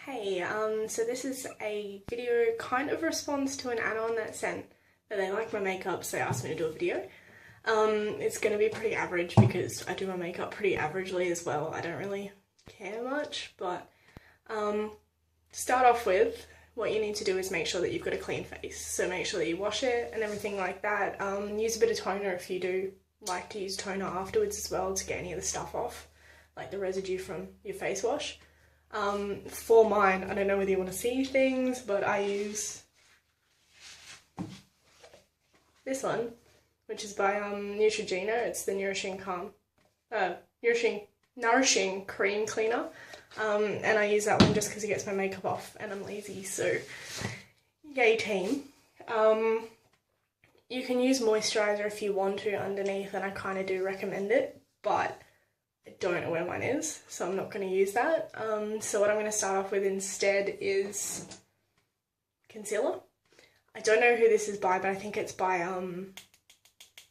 Hey, so this is a video kind of response to an add-on that sent that they like my makeup, so they asked me to do a video. It's gonna be pretty average because I do my makeup pretty averagely as well. I don't really care much, but to start off with, what you need to do is make sure that you've got a clean face. So make sure that you wash it and everything like that. Use a bit of toner if you do like to use toner afterwards as well to get any of the stuff off, like the residue from your face wash. For mine, I don't know whether you want to see things, but I use this one, which is by Neutrogena. It's the Nourishing Cream Cleaner, and I use that one just because it gets my makeup off and I'm lazy, so yay team. You can use moisturiser if you want to underneath, and I kind of do recommend it, but I don't know where mine is, so I'm not going to use that. So what I'm going to start off with instead is concealer. I don't know who this is by, but I think it's by,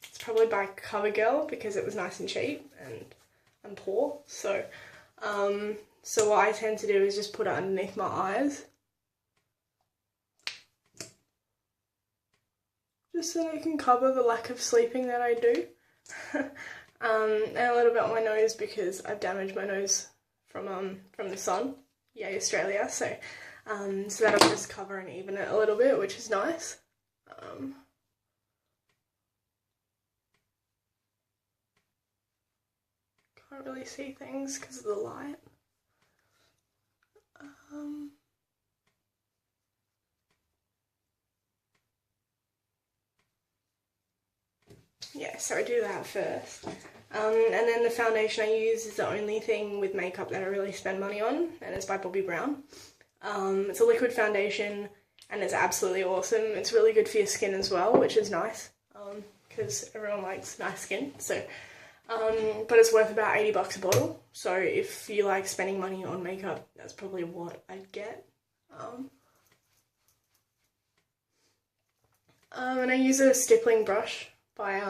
it's probably by CoverGirl because it was nice and cheap and I'm poor. So what I tend to do is just put it underneath my eyes. Just so that I can cover the lack of sleeping that I do. And a little bit on my nose because I've damaged my nose from the sun. Yay Australia! So that'll just cover and even it a little bit, which is nice. Can't really see things because of the light. Yeah, so I do that first. And then the foundation I use is the only thing with makeup that I really spend money on, and it's by Bobbi Brown. It's a liquid foundation and it's absolutely awesome. It's really good for your skin as well, which is nice, because everyone likes nice skin. So, but it's worth about 80 bucks a bottle. So if you like spending money on makeup, that's probably what I'd get. And I use a stippling brush by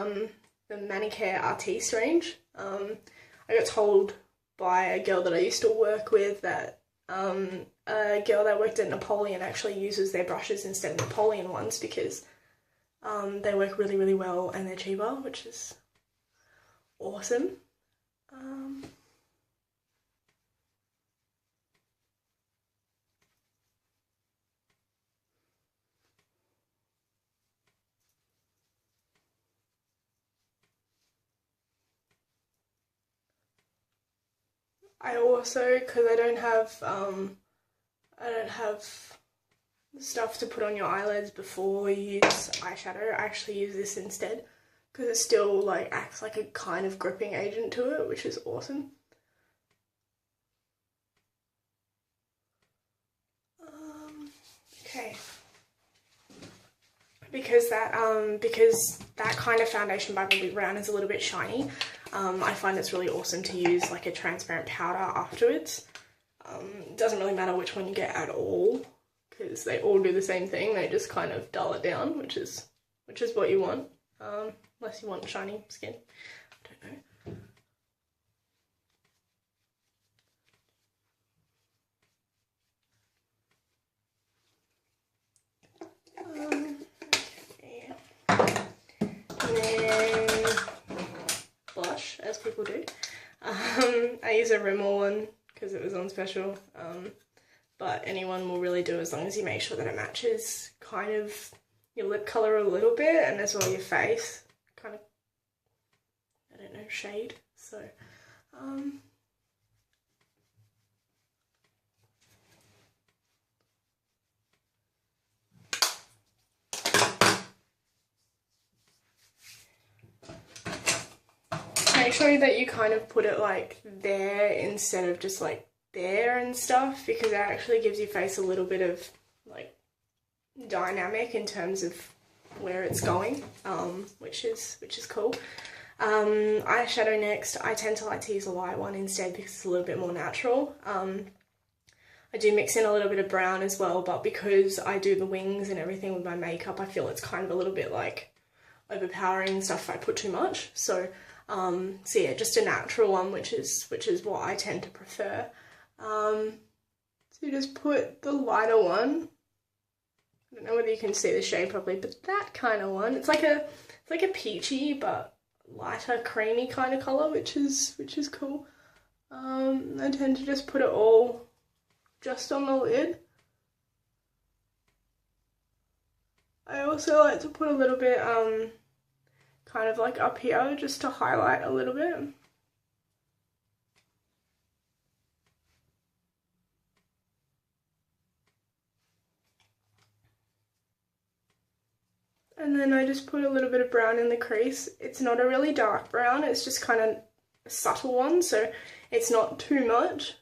the Manicare Artiste range. I got told by a girl that I used to work with that a girl that worked at Napoleon actually uses their brushes instead of Napoleon ones because they work really, really well and they're cheaper, which is awesome. I also, because I don't have stuff to put on your eyelids before you use eyeshadow, I actually use this instead because it still like acts like a kind of gripping agent to it, which is awesome. Okay. Because that kind of foundation by Bobbi Brown is a little bit shiny, I find it's really awesome to use like a transparent powder afterwards. It doesn't really matter which one you get at all because they all do the same thing. They just kind of dull it down, which is what you want, unless you want shiny skin. I don't know. As people do. I use a Rimmel one because it was on special, but anyone will really do as long as you make sure that it matches kind of your lip colour a little bit and as well your face, kind of, I don't know, shade. So make sure that you kind of put it like there instead of just like there and stuff, because it actually gives your face a little bit of like dynamic in terms of where it's going, which is cool. Eyeshadow next. I tend to like to use a light one instead because it's a little bit more natural. I do mix in a little bit of brown as well, but because I do the wings and everything with my makeup, I feel it's kind of a little bit like overpowering and stuff if I put too much. So yeah, just a natural one, which is what I tend to prefer. So you just put the lighter one. I don't know whether you can see the shade properly, but that kind of one. It's like a peachy but lighter creamy kind of colour, which is cool. I tend to just put it all just on the lid. I also like to put a little bit kind of like up here just to highlight a little bit. And then I just put a little bit of brown in the crease. It's not a really dark brown, it's just kind of a subtle one, so it's not too much.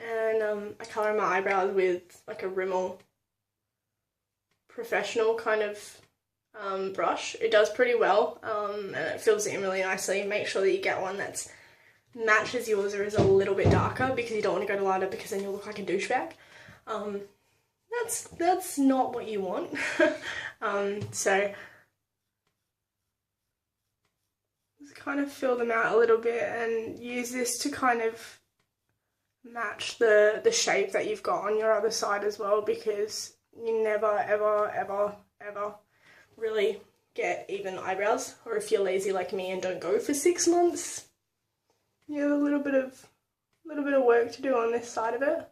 And I colour my eyebrows with like a Rimmel Professional kind of brush. It does pretty well, and it fills in really nicely. Make sure that you get one that's matches yours or is a little bit darker, because you don't want to go to lighter because then you'll look like a douchebag. That's not what you want. So just kind of fill them out a little bit and use this to kind of match the shape that you've got on your other side as well, because you never ever really get even eyebrows. Or if you're lazy like me and don't go for 6 months, you have a little bit of work to do on this side of it.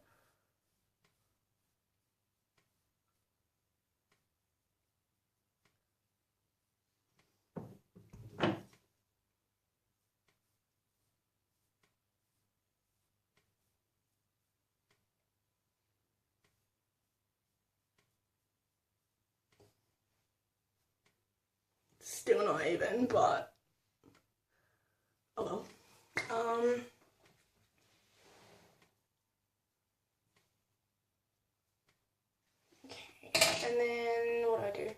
Still not even, but oh well. Okay, and then what do I do?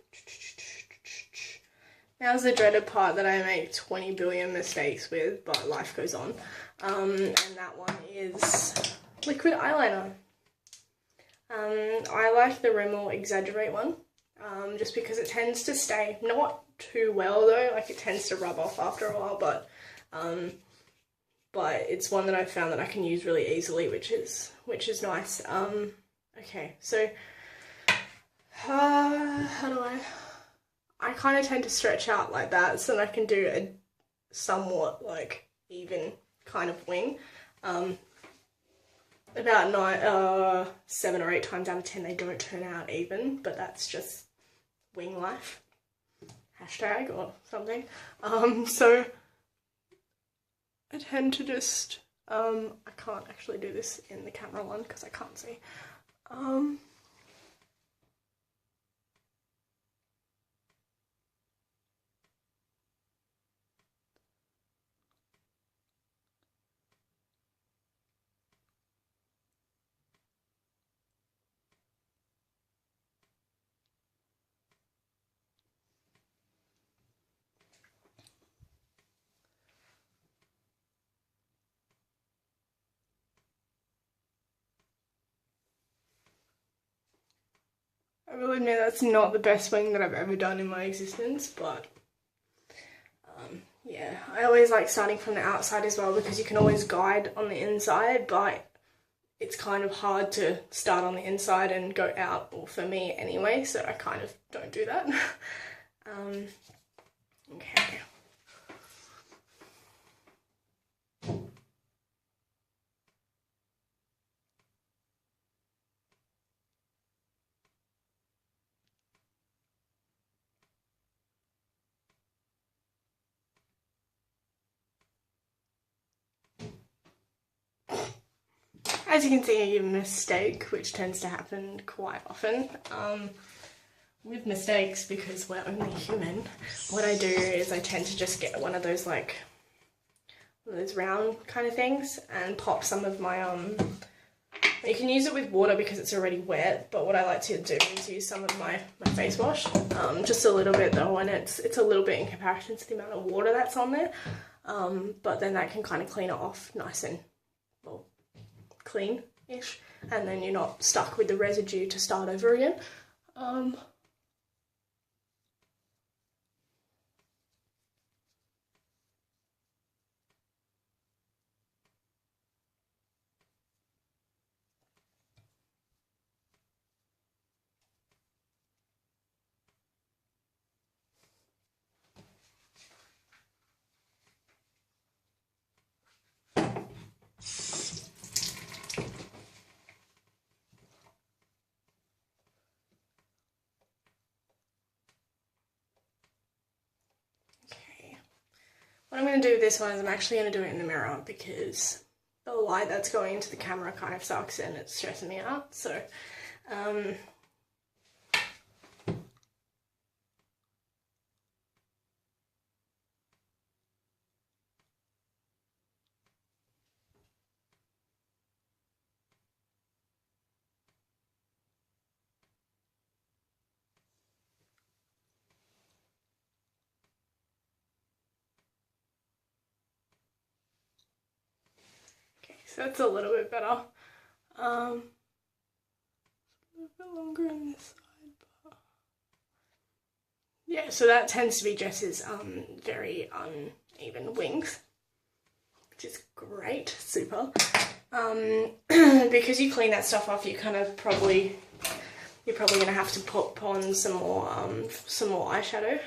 Now's the dreaded part that I make 20 billion mistakes with, but life goes on. And that one is liquid eyeliner. I like the Rimmel Exaggerate one, just because it tends to stay, not too well though, like it tends to rub off after a while, but it's one that I've found that I can use really easily, which is nice. Okay, so how do I kind of tend to stretch out like that so that I can do a somewhat like even kind of wing. About 7 or 8 times out of 10 they don't turn out even, but that's just wing life, hashtag or something. So I tend to just I can't actually do this in the camera one because I can't see. I will admit that's not the best wing that I've ever done in my existence, but yeah, I always like starting from the outside as well, because you can always guide on the inside, but it's kind of hard to start on the inside and go out, or for me anyway, so I kind of don't do that. Okay. As you can see, a mistake, which tends to happen quite often. With mistakes, because we're only human, what I do is I tend to just get one of those like those round kind of things and pop some of my you can use it with water because it's already wet, but what I like to do is use some of my face wash, just a little bit though, and it's a little bit in comparison to the amount of water that's on there, but then that can kind of clean it off nice and well clean-ish, and then you're not stuck with the residue to start over again. I'm going to do with this one is I'm actually going to do it in the mirror because the light that's going into the camera kind of sucks and it's stressing me out. So, so it's a little bit better. A little bit longer on this side, but yeah, so that tends to be Jess's very uneven wings, which is great, super. Because you clean that stuff off, you're probably gonna have to put on some more eyeshadow,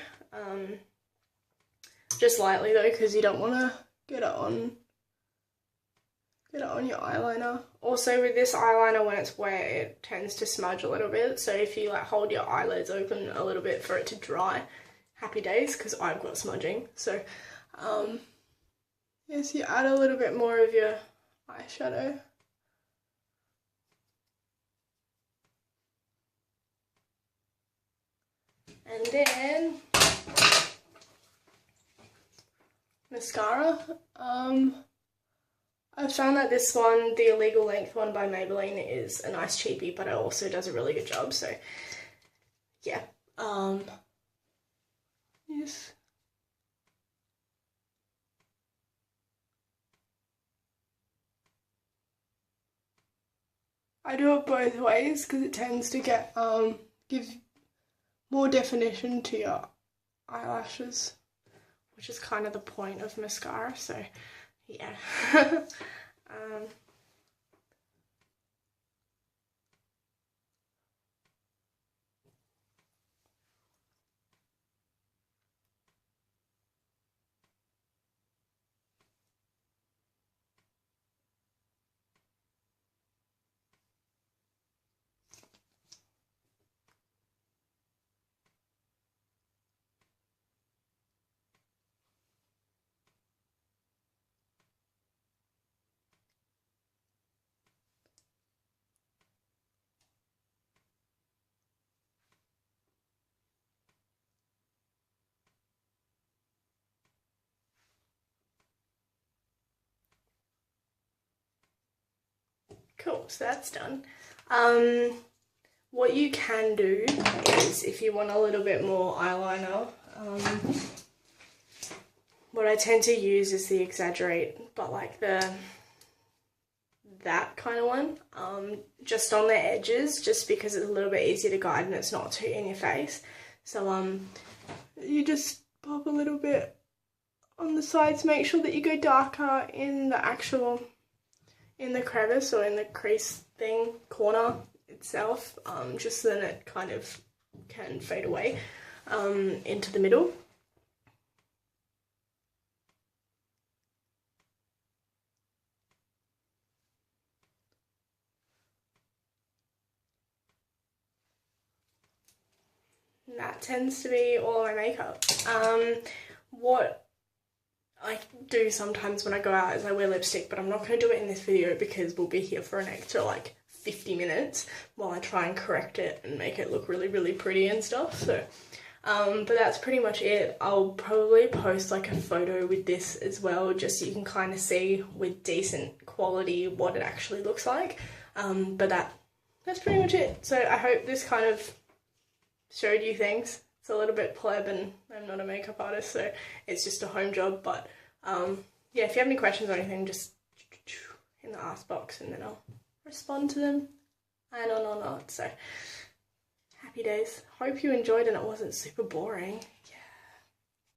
just lightly though, because you don't want to get it on your eyeliner. Also with this eyeliner, when it's wet, it tends to smudge a little bit, so if you like hold your eyelids open a little bit for it to dry, happy days, because I've got smudging. So yes, you add a little bit more of your eyeshadow. And then mascara. I found that this one, the Illegal Length one by Maybelline, is a nice cheapie, but it also does a really good job, so yeah. Yes. I do it both ways because it tends to get give more definition to your eyelashes, which is kind of the point of mascara, so yeah. Cool, so that's done. What you can do is, if you want a little bit more eyeliner, what I tend to use is the Exaggerate, but like that kind of one, just on the edges, just because it's a little bit easier to guide and it's not too in your face. So you just pop a little bit on the sides, make sure that you go darker in the crevice or in the crease corner itself, just so then it kind of can fade away into the middle. And that tends to be all my makeup. What I do sometimes when I go out is I wear lipstick, but I'm not going to do it in this video because we'll be here for an extra like 50 minutes while I try and correct it and make it look really, really pretty and stuff. So, but that's pretty much it. I'll probably post like a photo with this as well, just so you can kind of see with decent quality what it actually looks like. But that's pretty much it. So I hope this kind of showed you things. It's a little bit pleb and I'm not a makeup artist, so it's just a home job, but yeah, if you have any questions or anything, just in the ask box and then I'll respond to them and on or not. So happy days. Hope you enjoyed and it wasn't super boring.